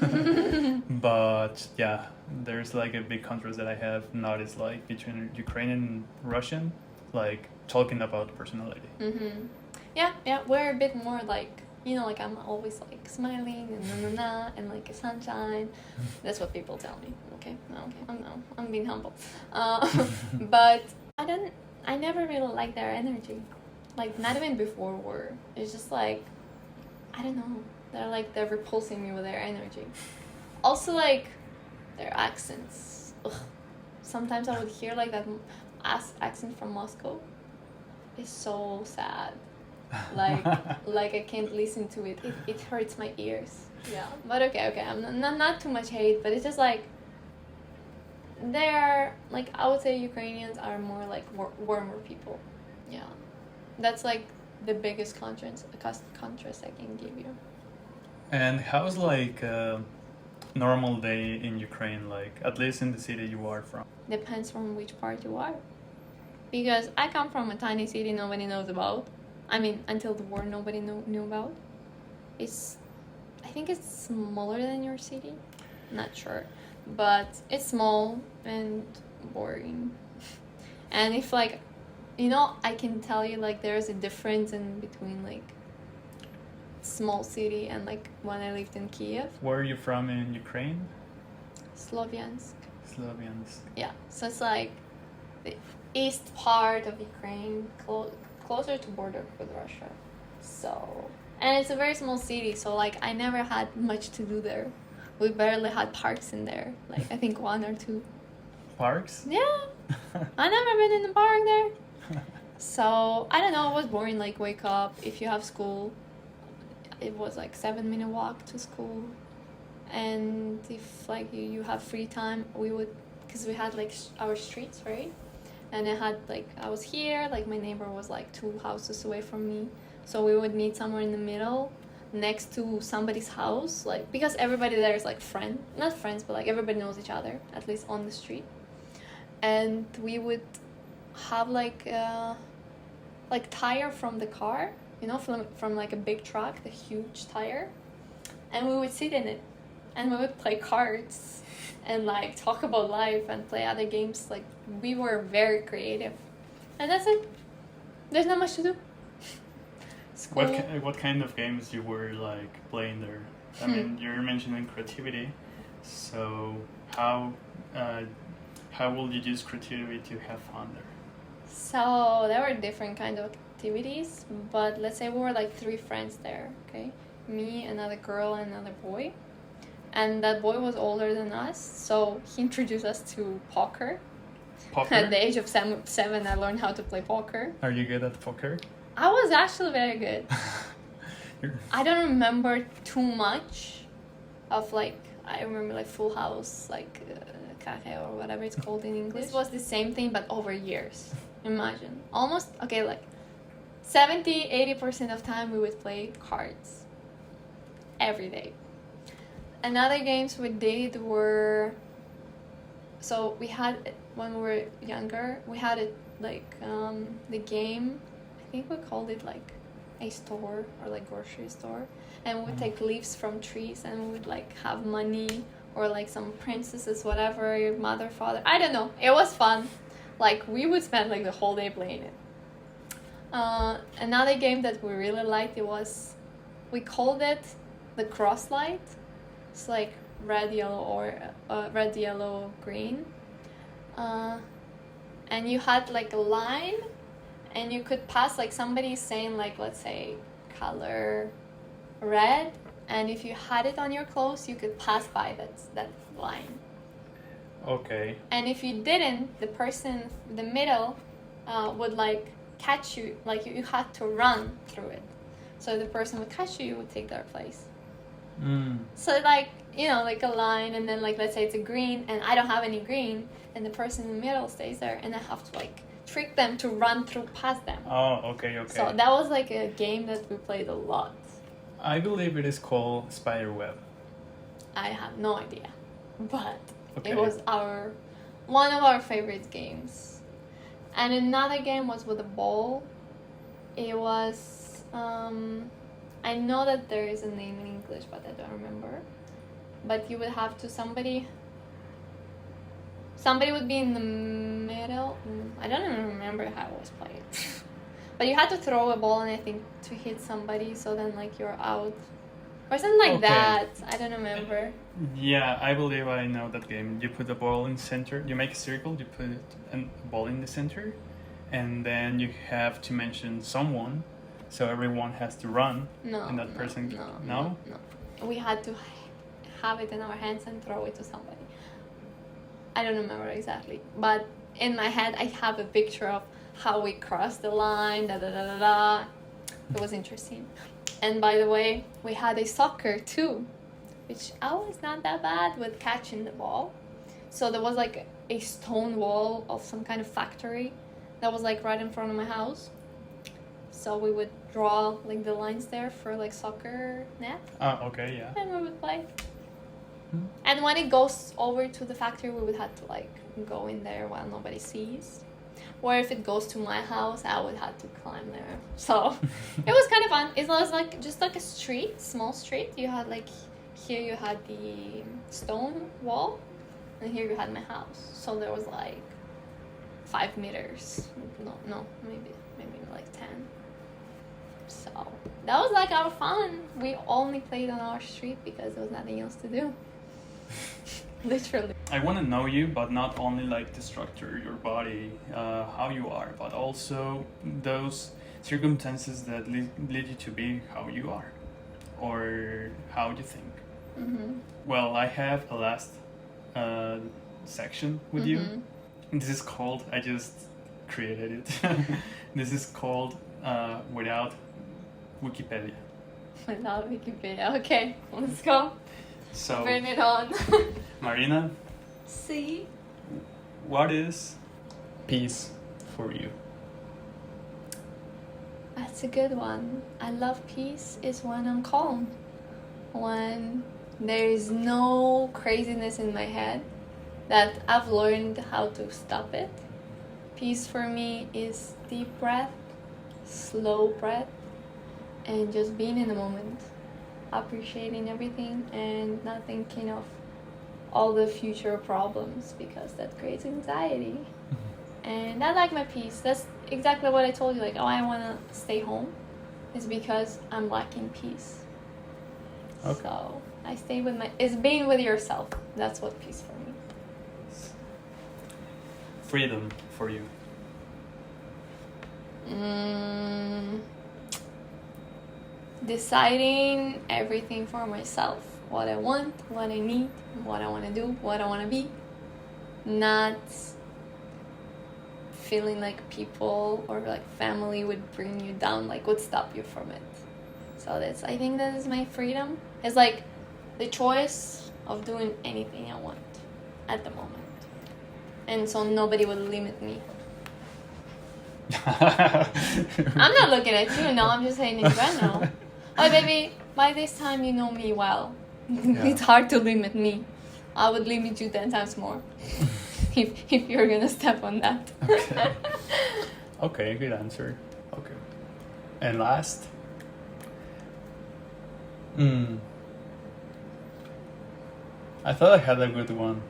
But yeah, there's like a big contrast that I have noticed like between Ukrainian and Russian, like talking about personality. Yeah, we're a bit more like, you know, like I'm always like smiling and and like a sunshine. That's what people tell me. Okay, I'm being humble. But I never really liked their energy. Like not even before war. It's just like, I don't know. They're repulsing me with their energy. Also like their accents. Ugh. Sometimes I would hear like that accent from Moscow. It's so sad. Like I can't listen to it. It hurts my ears. Yeah. But okay. I'm not too much hate, but it's just like they're like, I would say Ukrainians are more like warmer people. Yeah. That's like the biggest contrast I can give you. And how's like a normal day in Ukraine, like at least in the city you are from? Depends from which part you are. Because I come from a tiny city nobody knows about. I mean, until the war nobody knew about. I think it's smaller than your city. Not sure. But it's small and boring. And if like, you know, I can tell you like there's a difference in between like small city and like when I lived in Kiev. Where are you from in Ukraine? Sloviansk. Yeah, so it's like the east part of Ukraine, closer to border with Russia. So, and it's a very small city, so like I never had much to do there. We barely had parks in there, like I think 1 or 2. Parks? Yeah, I never been in the park there. So I don't know, it was boring. Like wake up, if you have school, it was like 7-minute walk to school. And if like you have free time, we would, because we had like our streets, right? And I was here, like my neighbor was like 2 houses away from me, so we would meet somewhere in the middle next to somebody's house, like because everybody there is like not friends, but like everybody knows each other, at least on the street. And we would have like tire from the car, you know, from like a big truck, the huge tire, and we would sit in it and we would play cards and like talk about life and play other games. Like we were very creative, and that's it. There's not much to do. What kind of games you were like playing there? I mean, you're mentioning creativity, so how will you use creativity to have fun there? So there were different kind of activities, but let's say we were like 3 friends there. Okay, me, another girl, and another boy. And that boy was older than us, so he introduced us to poker. At the age of 7, I learned how to play poker. Are you good at poker? I was actually very good. I don't remember too much of like, I remember like Full House, like Carré or whatever it's called in English. This was the same thing but over years. Imagine. Almost, okay, like 70-80% of time we would play cards. Every day. Another games we did were, so we had, when we were younger, we had it like the game, I think we called it like a store or like grocery store, and we would take leaves from trees and we would like have money or like some princesses, whatever, your mother, father, I don't know, it was fun. Like we would spend like the whole day playing it. Another game that we really liked, it was, we called it the cross light. It's like red, yellow, or red, yellow, green, and you had like a line, and you could pass, like somebody saying like, let's say color red, and if you had it on your clothes you could pass by that line. Okay. And if you didn't, the person in the middle would like catch you, like you had to run through it, so the person would catch you, you would take their place. So like, you know, like a line, and then like let's say it's a green and I don't have any green, and the person in the middle stays there, and I have to like trick them to run through past them. Oh, okay. So that was like a game that we played a lot. I believe it is called Spiderweb. I have no idea, but Okay. it was one of our favorite games. And another game was with a ball. It was I know that there is a name in English, but I don't remember. But you would have to, somebody would be in the middle. I don't even remember how it was played. But you had to throw a ball, and I think to hit somebody, so then like you're out. Or something like that. I don't remember. Yeah, I believe I know that game. You put the ball in center, you make a circle, you put a ball in the center, and then you have to mention someone, so everyone has to run. And that person... No? We had to have it in our hands and throw it to somebody. I don't remember exactly, but in my head I have a picture of how we crossed the line, da da da da da. It was interesting. And by the way, we had a soccer too, which I was not that bad with catching the ball. So there was like a stone wall of some kind of factory that was like right in front of my house. So we would draw like the lines there for like soccer net. Okay, yeah. And we would play. And when it goes over to the factory, we would have to like go in there while nobody sees. Or if it goes to my house, I would have to climb there. So it was kind of fun. It was like just like a street, small street. You had like, here you had the stone wall, and here you had my house. So there was like 5 meters. No, maybe like 10. So that was like our fun. We only played on our street because there was nothing else to do. Literally. I want to know you, but not only like the structure, your body, how you are, but also those circumstances that lead you to be how you are, or how you think. Well, I have a last section with you. This is called, I just created it. This is called Without Wikipedia. Without Wikipedia. Okay, let's go. So, bring it on. Maryna, See? what is peace for you? That's a good one. I love peace is when I'm calm. When there is no craziness in my head, that I've learned how to stop it. Peace for me is deep breath, slow breath, and just being in the moment. Appreciating everything and not thinking of all the future problems, because that creates anxiety. And I like my peace. That's exactly what I told you, like, oh, I want to stay home is because I'm lacking peace. Okay. So I stay with it's being with yourself. That's what peace for me. Freedom for you. Deciding everything for myself. What I want, what I need, what I want to do, what I want to be. Not feeling like people or like family would bring you down, like would stop you from it. So I think that is my freedom. It's like the choice of doing anything I want at the moment. And so nobody will limit me. I'm not looking at you, no, I'm just saying in general. Oh, baby, by this time you know me well. It's hard to limit me. I would limit you 10 times more if you're gonna step on that. Okay. Okay, good answer. Okay. And last? I thought I had a good one,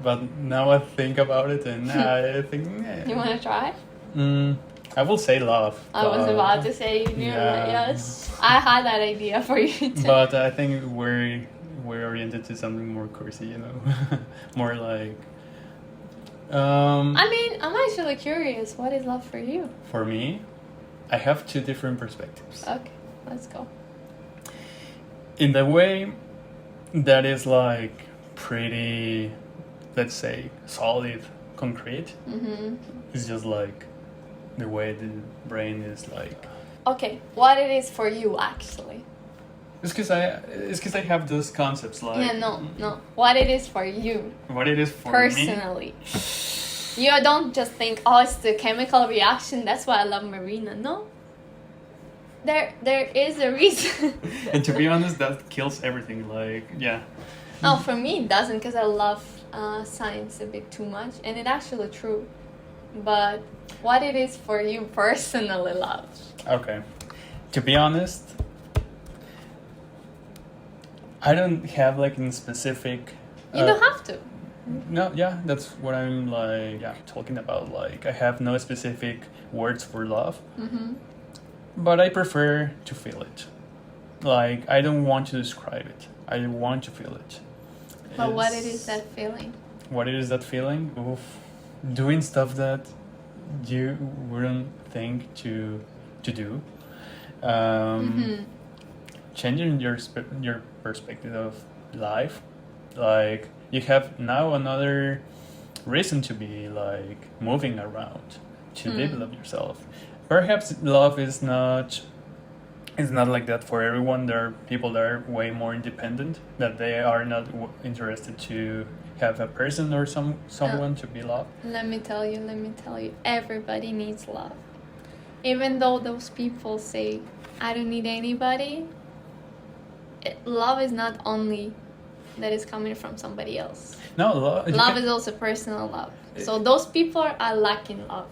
but now I think about it and I think... You want to try? I will say love. I was about to say yes. I had that idea for you too. But I think we're oriented to something more coursey, you know, more like. I mean, I'm actually curious. What is love for you? For me, I have two different perspectives. Okay, let's go. In the way that is like pretty, let's say, solid, concrete. It's just like the way the brain is like. Okay, what it is for you actually? It's because I have those concepts like. Yeah, no. What it is for you? What it is for personally. Me? You don't just think, oh, it's the chemical reaction. That's why I love Maryna. No. There is a reason. And to be honest, that kills everything. Like, yeah. No, for me it doesn't, because I love science a bit too much, and it's actually true. But what it is for you personally, love? Okay. To be honest, I don't have like in specific. You don't have to. No, yeah, that's what I'm like. Yeah, talking about. Like, I have no specific words for love. But I prefer to feel it. Like, I don't want to describe it. I want to feel it. But what it is that feeling? What it is that feeling? Oof. Doing stuff that you wouldn't think to do. Changing your perspective of life. Like, you have now another reason to be like moving around, to develop yourself. Perhaps love is not like that for everyone. There are people that are way more independent, that they are not interested to have a person or someone to be loved. Let me tell you, everybody needs love. Even though those people say, I don't need anybody, love is not only that is coming from somebody else. No, love is also personal love. So those people are lacking love.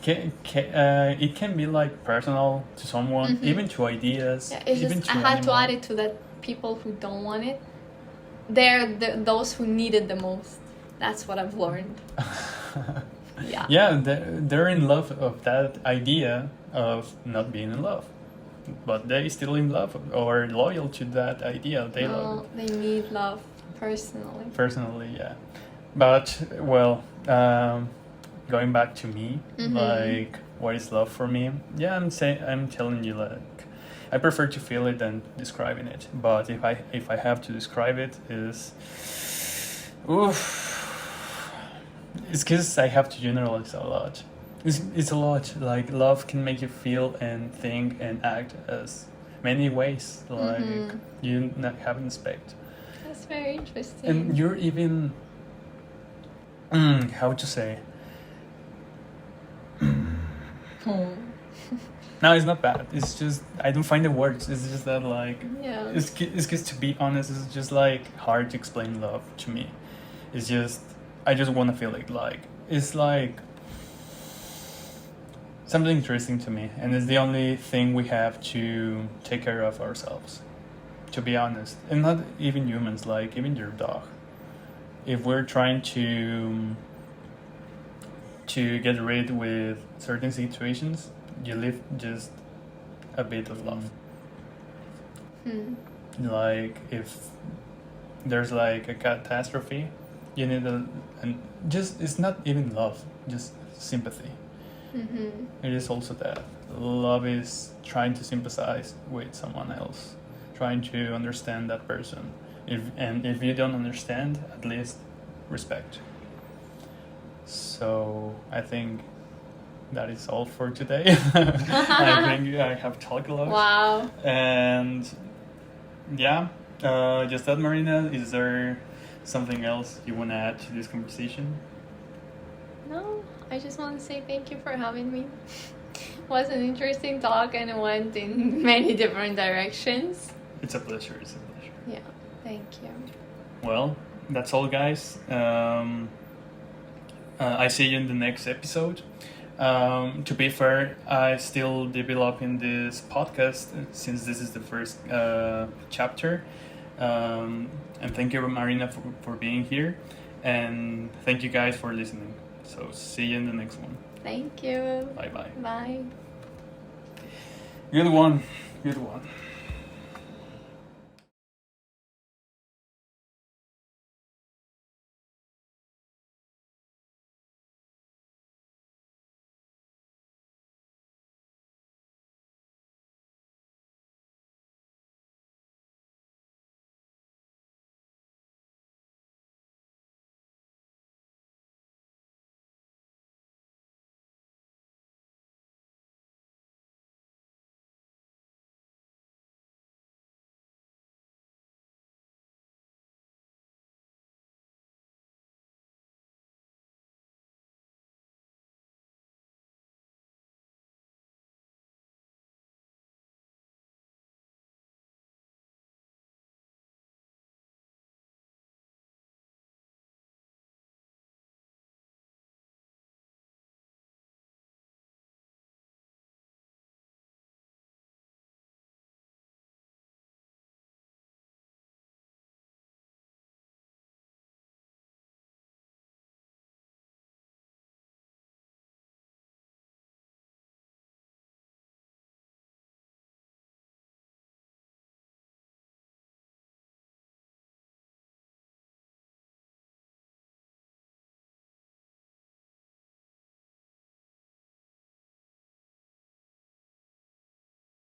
It can be like personal to someone, even to ideas. Yeah, it's even just, to I had to add it to that people who don't want it, they're those who need it the most. That's what I've learned. Yeah. Yeah, they're in love of that idea of not being in love, but they still in love or loyal to that idea. They love it. They need love personally. Personally, yeah. But well, going back to me, like, what is love for me? Yeah, I'm telling you, like, I prefer to feel it than describing it. But if I have to describe it, it's because I have to generalize a lot. It's a lot. Like, love can make you feel and think and act as many ways, like you haven't expect. That's very interesting. And you're even how to say. No, it's not bad. It's just I don't find the words. It's just that, like, yeah. It's because, to be honest, it's just like hard to explain love to me. It's just I just want to feel it. Like, it's like something interesting to me, and it's the only thing we have to take care of ourselves. To be honest, and not even humans. Like, even your dog. If we're trying to get rid with certain situations, you leave just a bit of love. Like, if there's like a catastrophe, you need it's not even love, just sympathy. It is also that love is trying to sympathize with someone else, trying to understand that person. If you don't understand, at least respect. So I think that is all for today. I think I have talked a lot. Wow. And yeah, just that, Maryna, is there something else you want to add to this conversation? No, I just want to say thank you for having me. It was an interesting talk and it went in many different directions. It's a pleasure. It's a pleasure. Yeah, thank you. Well, that's all, guys. I see you in the next episode. To be fair, I still developing this podcast since this is the first chapter. And thank you, Maryna, for being here. And thank you guys for listening. So see you in the next one. Thank you. Bye-bye. Bye. Good one. Good one.